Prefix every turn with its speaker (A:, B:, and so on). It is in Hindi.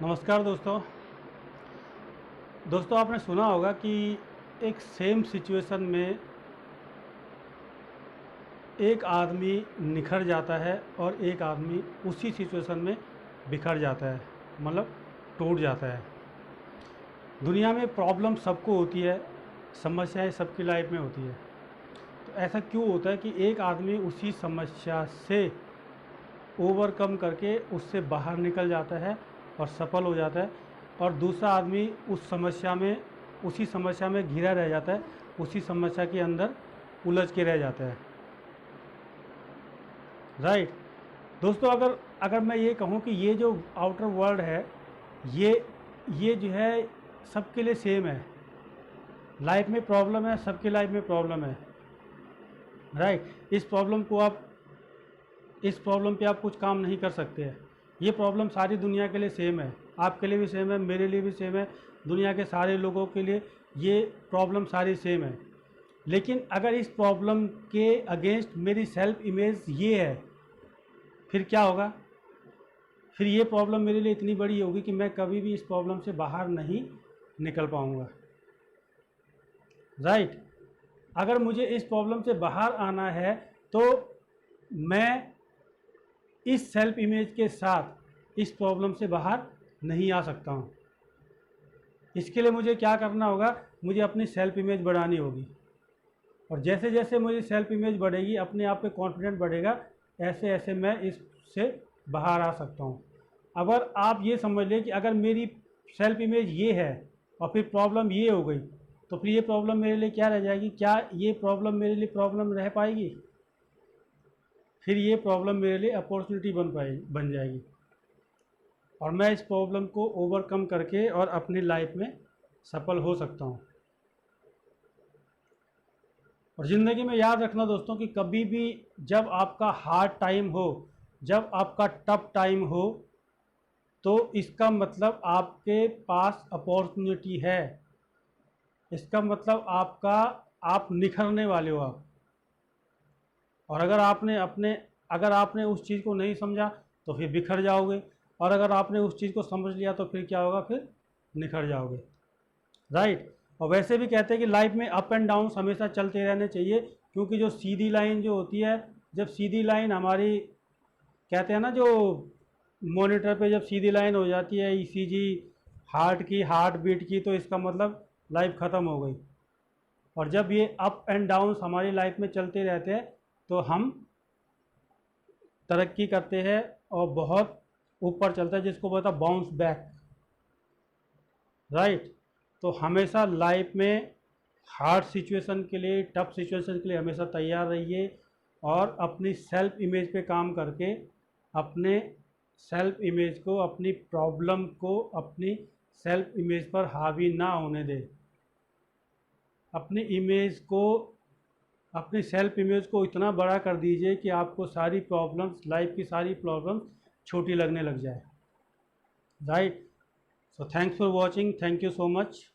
A: नमस्कार दोस्तों आपने सुना होगा कि एक सेम सिचुएशन में एक आदमी निखर जाता है और एक आदमी उसी सिचुएशन में बिखर जाता है, मतलब टूट जाता है। दुनिया में प्रॉब्लम सबको होती है, समस्याएं सबकी लाइफ में होती है। तो ऐसा क्यों होता है कि एक आदमी उसी समस्या से ओवरकम करके उससे बाहर निकल जाता है और सफल हो जाता है, और दूसरा आदमी उसी समस्या में घिरा रह जाता है, उसी समस्या के अंदर उलझ के रह जाता है। राइट दोस्तों, अगर अगर मैं ये कहूँ कि ये जो आउटर वर्ल्ड है, ये ये जो है सबके लिए सेम है। लाइफ में प्रॉब्लम है, सबके लाइफ में प्रॉब्लम है। राइट, इस प्रॉब्लम पे आप कुछ काम नहीं कर सकते हैं। ये प्रॉब्लम सारी दुनिया के लिए सेम है, आपके लिए भी सेम है, मेरे लिए भी सेम है, दुनिया के सारे लोगों के लिए ये प्रॉब्लम सारी सेम है। लेकिन अगर इस प्रॉब्लम के अगेंस्ट मेरी सेल्फ इमेज ये है, फिर क्या होगा? फिर ये प्रॉब्लम मेरे लिए इतनी बड़ी होगी कि मैं कभी भी इस प्रॉब्लम से बाहर नहीं निकल पाऊँगा। राइट, अगर मुझे इस प्रॉब्लम से बाहर आना है तो मैं इस सेल्फ इमेज के साथ इस प्रॉब्लम से बाहर नहीं आ सकता हूँ। इसके लिए मुझे क्या करना होगा? मुझे अपनी सेल्फ इमेज बढ़ानी होगी, और जैसे जैसे मुझे सेल्फ इमेज बढ़ेगी, अपने आप पे कॉन्फिडेंट बढ़ेगा, ऐसे ऐसे मैं इससे बाहर आ सकता हूँ। अगर आप ये समझ लें कि अगर मेरी सेल्फ इमेज ये है और फिर प्रॉब्लम ये हो गई, तो फिर ये प्रॉब्लम मेरे लिए क्या रह जाएगी? क्या ये प्रॉब्लम मेरे लिए प्रॉब्लम रह पाएगी? फिर ये प्रॉब्लम मेरे लिए अपॉर्चुनिटी बन जाएगी, और मैं इस प्रॉब्लम को ओवरकम करके और अपनी लाइफ में सफल हो सकता हूँ। और ज़िंदगी में याद रखना दोस्तों कि कभी भी जब आपका हार्ड टाइम हो, जब आपका टफ टाइम हो, तो इसका मतलब आपके पास अपॉर्चुनिटी है। इसका मतलब आप निखरने वाले हो आप। और अगर आपने उस चीज़ को नहीं समझा तो फिर बिखर जाओगे, और अगर आपने उस चीज़ को समझ लिया तो फिर क्या होगा? फिर निखर जाओगे। राइट, और वैसे भी कहते हैं कि लाइफ में अप एंड डाउन हमेशा चलते रहने चाहिए, क्योंकि जो सीधी लाइन जो होती है, जब सीधी लाइन हमारी, कहते हैं ना, जो मॉनिटर पे जब सीधी लाइन हो जाती है ईसीजी हार्ट बीट की, तो इसका मतलब लाइफ ख़त्म हो गई। और जब ये अप एंड डाउन हमारी लाइफ में चलते रहते हैं तो हम तरक्की करते हैं और बहुत ऊपर चलता है, जिसको बोलता बाउंस बैक। राइट, तो हमेशा लाइफ में हार्ड सिचुएशन के लिए, टफ सिचुएशन के लिए हमेशा तैयार रहिए, और अपनी सेल्फ इमेज पे काम करके अपने सेल्फ इमेज को, अपनी प्रॉब्लम को अपनी सेल्फ इमेज पर हावी ना होने दें। अपनी सेल्फ इमेज को इतना बड़ा कर दीजिए कि आपको सारी प्रॉब्लम्स, लाइफ की सारी प्रॉब्लम्स छोटी लगने लग जाए। Right, so thanks for watching, thank you so much.